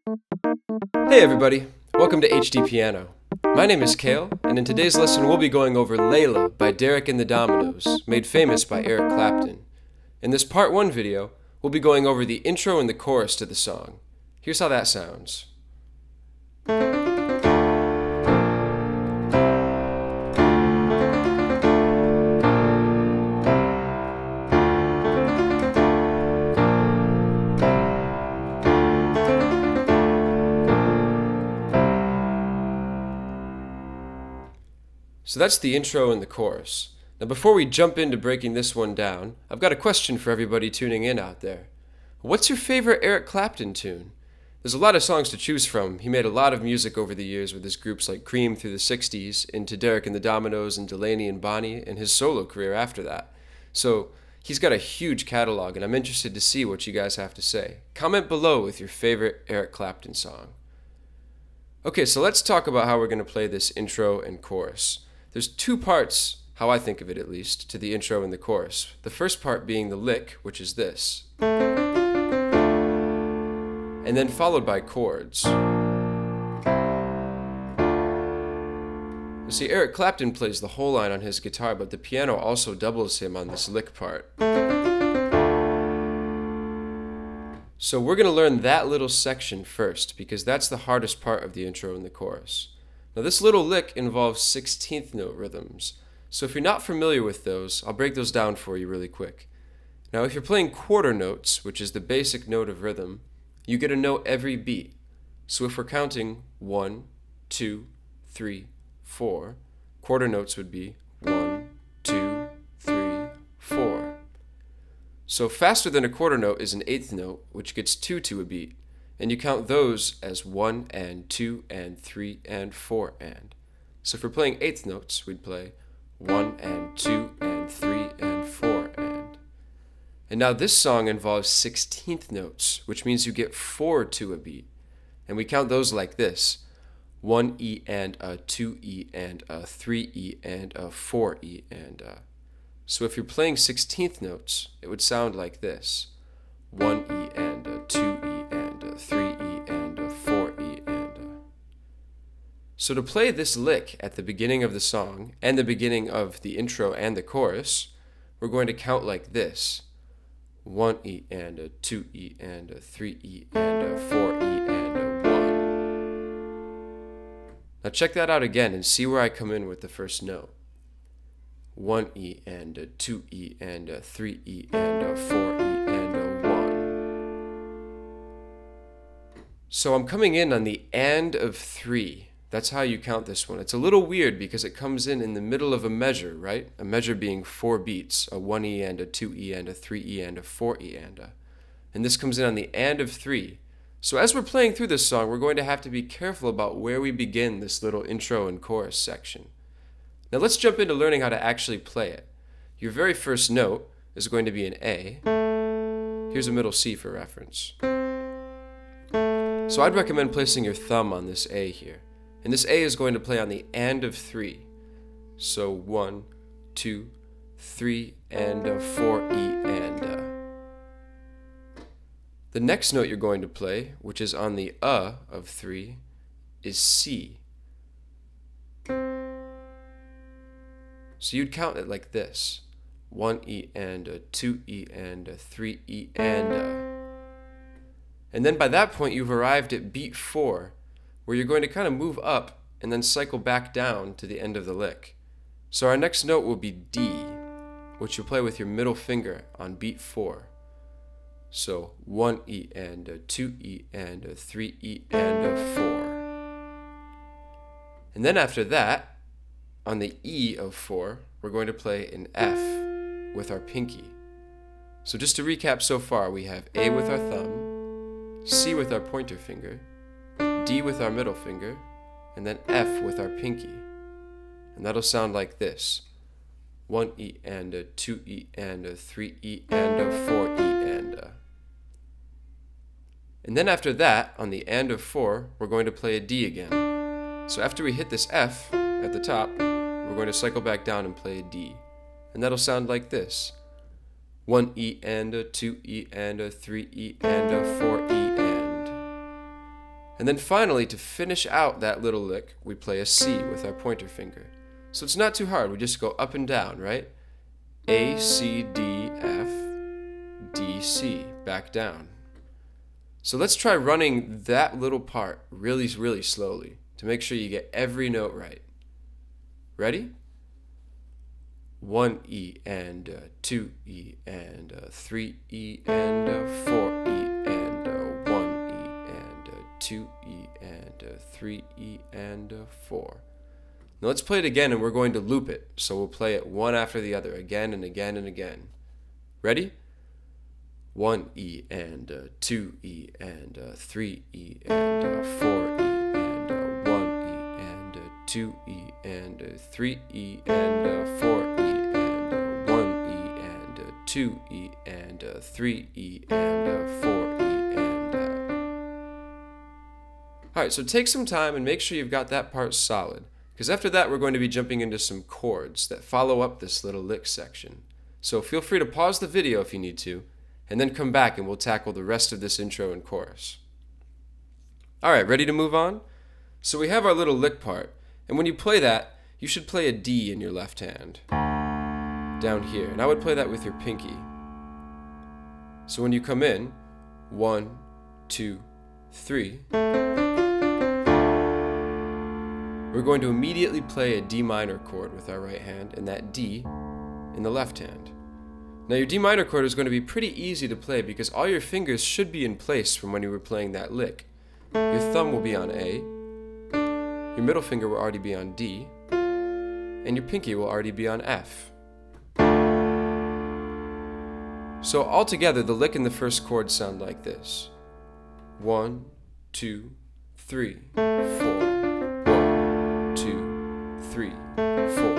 Hey everybody, welcome to HDpiano. My name is Kale, and in today's lesson we'll be going over Layla by Derek and the Dominos, made famous by Eric Clapton. In this part 1 video, we'll be going over the intro and the chorus to the song. Here's how that sounds. So that's the intro and the chorus. Now before we jump into breaking this one down, I've got a question for everybody tuning in out there. What's your favorite Eric Clapton tune? There's a lot of songs to choose from. He made a lot of music over the years with his groups like Cream through the 60s, into Derek and the Dominos and Delaney and Bonnie, and his solo career after that. So he's got a huge catalog, and I'm interested to see what you guys have to say. Comment below with your favorite Eric Clapton song. Okay, so let's talk about how we're going to play this intro and chorus. There's two parts, how I think of it at least, to the intro and the chorus. The first part being the lick, which is this, and then followed by chords. You see, Eric Clapton plays the whole line on his guitar, but the piano also doubles him on this lick part. So we're going to learn that little section first, because that's the hardest part of the intro and the chorus. Now this little lick involves 16th note rhythms, so if you're not familiar with those, I'll break those down for you really quick. Now if you're playing quarter notes, which is the basic note of rhythm, you get a note every beat. So if we're counting 1, 2, 3, 4, quarter notes would be 1, 2, 3, 4. So faster than a quarter note is an eighth note, which gets 2 to a beat. And you count those as 1 and 2 and 3 and 4 and. So if we're playing eighth notes, we'd play 1 and 2 and 3 and 4 and. And now this song involves 16th notes, which means you get 4 to a beat. And we count those like this: 1 E and a, 2 E and a, 3 E and a, 4 E and a. So if you're playing 16th notes, it would sound like this: 1 E and a, 2 E and a, 3 E and a, 4 E and a. So to play this lick at the beginning of the song and the beginning of the intro and the chorus, we're going to count like this: 1 E and a, 2 E and a, 3 E and a, 4 E and a, 1. Now check that out again and see where I come in with the first note. 1 E and a, 2 E and a, 3 E and a, 4 E and a, 1. So I'm coming in on the and of 3. That's how you count this one. It's a little weird because it comes in the middle of a measure, right? A measure being 4 beats, a 1 E and a, 2 E and a, 3 E and a, 4 E and a. And this comes in on the and of 3. So as we're playing through this song, we're going to have to be careful about where we begin this little intro and chorus section. Now let's jump into learning how to actually play it. Your very first note is going to be an A. Here's a middle C for reference. So I'd recommend placing your thumb on this A here. And this A is going to play on the and of 3. So 1, 2, 3, and a, 4, E, and a. The next note you're going to play, which is on the of 3, is C. So you'd count it like this: 1 E and a, 2 E and a, 3 E and a. And then by that point you've arrived at beat 4, where you're going to kind of move up and then cycle back down to the end of the lick. So our next note will be D, which you'll play with your middle finger on beat 4. So 1 E and a, 2 E and a, 3 E and a, 4. And then after that, on the E of 4, we're going to play an F with our pinky. So just to recap so far, we have A with our thumb, C with our pointer finger, D with our middle finger, and then F with our pinky. And that'll sound like this: 1 E and a, 2 E and a, 3 E and a, 4 E and a. And then after that, on the and of 4, we're going to play a D again. So after we hit this F at the top, we're going to cycle back down and play a D. And that'll sound like this: 1 E and a, 2 E and a, 3 E and a, 4 E and. And then finally, to finish out that little lick, we play a C with our pointer finger. So it's not too hard, we just go up and down, right? A, C, D, F, D, C, back down. So let's try running that little part really, really slowly to make sure you get every note right. Ready? 1 E and 2 E and 3 E and 4 E and 1 E and 2 E and 3 E and 4. Now let's play it again, and we're going to loop it. So we'll play it one after the other, again and again and again. Ready? 1 E and 2 E and 3 E and 4 E and 1 E and 2 E and 3 E and 4 E and 1 E and 2 E and 3 E and 4 E and Alright, so take some time and make sure you've got that part solid, because after that we're going to be jumping into some chords that follow up this little lick section. So feel free to pause the video if you need to, and then come back and we'll tackle the rest of this intro and chorus. Alright, ready to move on? So we have our little lick part, and when you play that, you should play a D in your left hand, down here, and I would play that with your pinky. So when you come in, 1, 2, 3, we're going to immediately play a D minor chord with our right hand, and that D in the left hand. Now your D minor chord is going to be pretty easy to play because all your fingers should be in place from when you were playing that lick. Your thumb will be on A, your middle finger will already be on D, and your pinky will already be on F. So altogether, the lick and the first chord sound like this. 1, 2, 3, 4. 1, 2, 3, 4.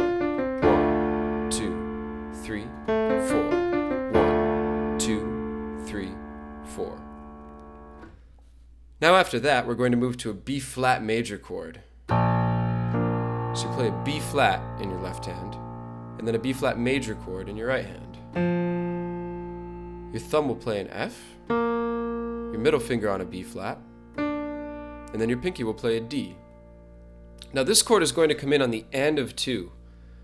1, 2, 3, 4. 1, 2, 3, 4. Now after that, we're going to move to a B flat major chord. So you play a B flat in your left hand, and then a B flat major chord in your right hand. Your thumb will play an F, your middle finger on a B flat, and then your pinky will play a D. Now this chord is going to come in on the end of 2.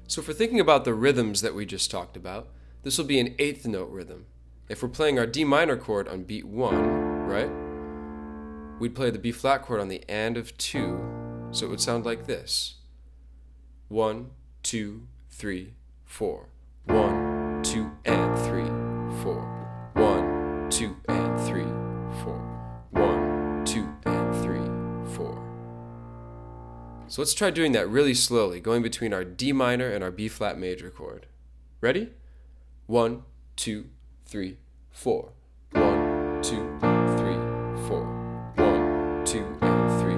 So if we're thinking about the rhythms that we just talked about, this will be an 8th note rhythm. If we're playing our D minor chord on beat 1, right, we'd play the B flat chord on the end of 2, so it would sound like this. 1, 2, 3, 4. 1, 2, and 3, 4. 1, 2, and 3, 4. 1, 2, and 3, 4. So let's try doing that really slowly, going between our D minor and our B flat major chord. Ready? 1, 2, 3, 4. 1, 2, 3, 4. 1, 2, and 3,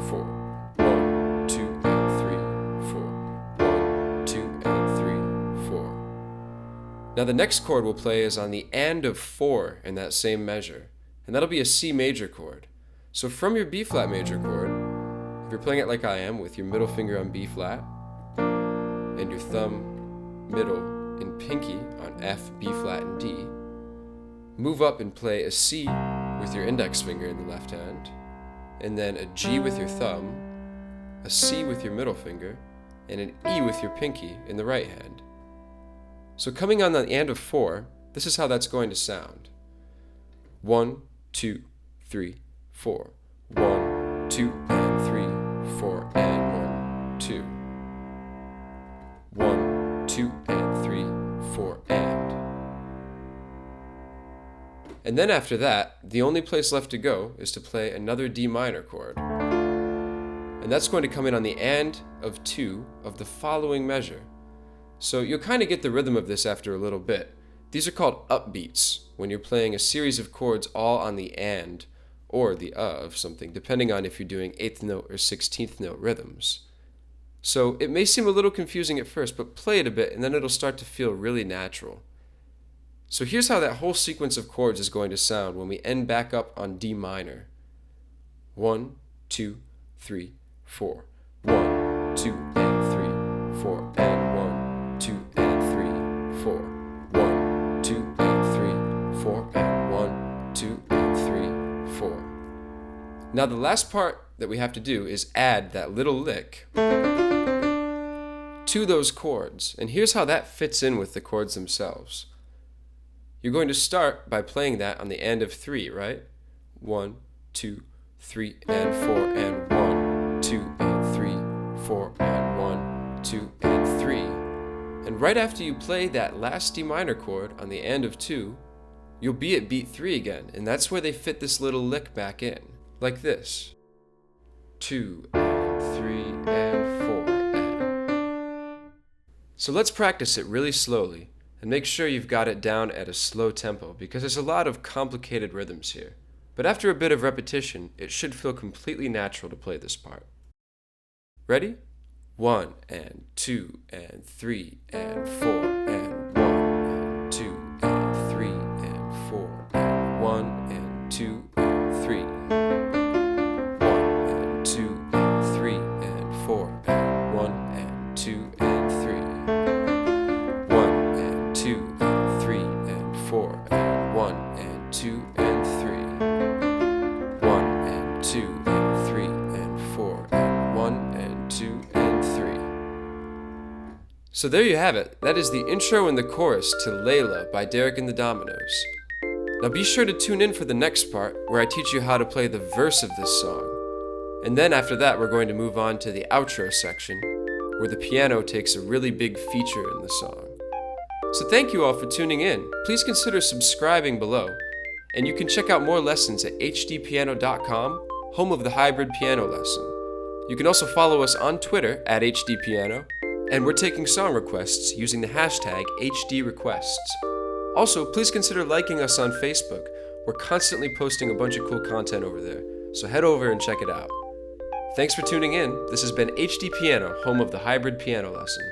4. 1, 2, and 3, 4. 1, 2, and 3, 4. Now the next chord we'll play is on the and of 4 in that same measure, and that'll be a C major chord. So from your B flat major chord, if you're playing it like I am, with your middle finger on B flat, and your thumb, middle, and pinky on F, B flat, and D, move up and play a C with your index finger in the left hand, and then a G with your thumb, a C with your middle finger, and an E with your pinky in the right hand. So coming on the and of 4, this is how that's going to sound. 1, 2, 3, 4. 1, 2, and 3, 4, and 1, 2. 1, 2, and 3, 4, and. And then after that, the only place left to go is to play another D minor chord. And that's going to come in on the and of 2 of the following measure. So you'll kind of get the rhythm of this after a little bit. These are called upbeats, when you're playing a series of chords all on the and or the of something, depending on if you're doing 8th note or 16th note rhythms. So it may seem a little confusing at first, but play it a bit and then it'll start to feel really natural. So here's how that whole sequence of chords is going to sound when we end back up on D minor. 1, 2, 3, 4. 1, 2, and 3, 4, and 1, 2, and 3, 4. 1, 2, and 3, 4, and 1, 2, and 3, 4. Now the last part that we have to do is add that little lick to those chords. And here's how that fits in with the chords themselves. You're going to start by playing that on the end of 3, right? 1, 2, 3, and 4, and 1, 2, and 3, 4, and 1, 2, and 3. And right after you play that last D minor chord on the end of 2, you'll be at beat 3 again, and that's where they fit this little lick back in, like this. 2, and 3, and 4, and... So let's practice it really slowly, and make sure you've got it down at a slow tempo, because there's a lot of complicated rhythms here. But after a bit of repetition, it should feel completely natural to play this part. Ready? 1, and 2, and 3, and 4, and 1, and 2, and 3, and 4, and 1, and 2, and 3. 1, and 2, and 3, and 4, and 1, and 2, and 3. 1, and 2, and 3, and 4, and 1, and 2, and 3. 1, and 2, and 3, and 4, and 1, and 2, and 3. So there you have it. That is the intro and the chorus to Layla by Derek and the Dominos. Now be sure to tune in for the next part, where I teach you how to play the verse of this song. And then after that, we're going to move on to the outro section, where the piano takes a really big feature in the song. So thank you all for tuning in. Please consider subscribing below, and you can check out more lessons at HDpiano.com, home of the hybrid piano lesson. You can also follow us on Twitter at HDpiano, and we're taking song requests using the hashtag HDrequests. Also, please consider liking us on Facebook. We're constantly posting a bunch of cool content over there, so head over and check it out. Thanks for tuning in. This has been HDpiano, home of the hybrid piano lesson.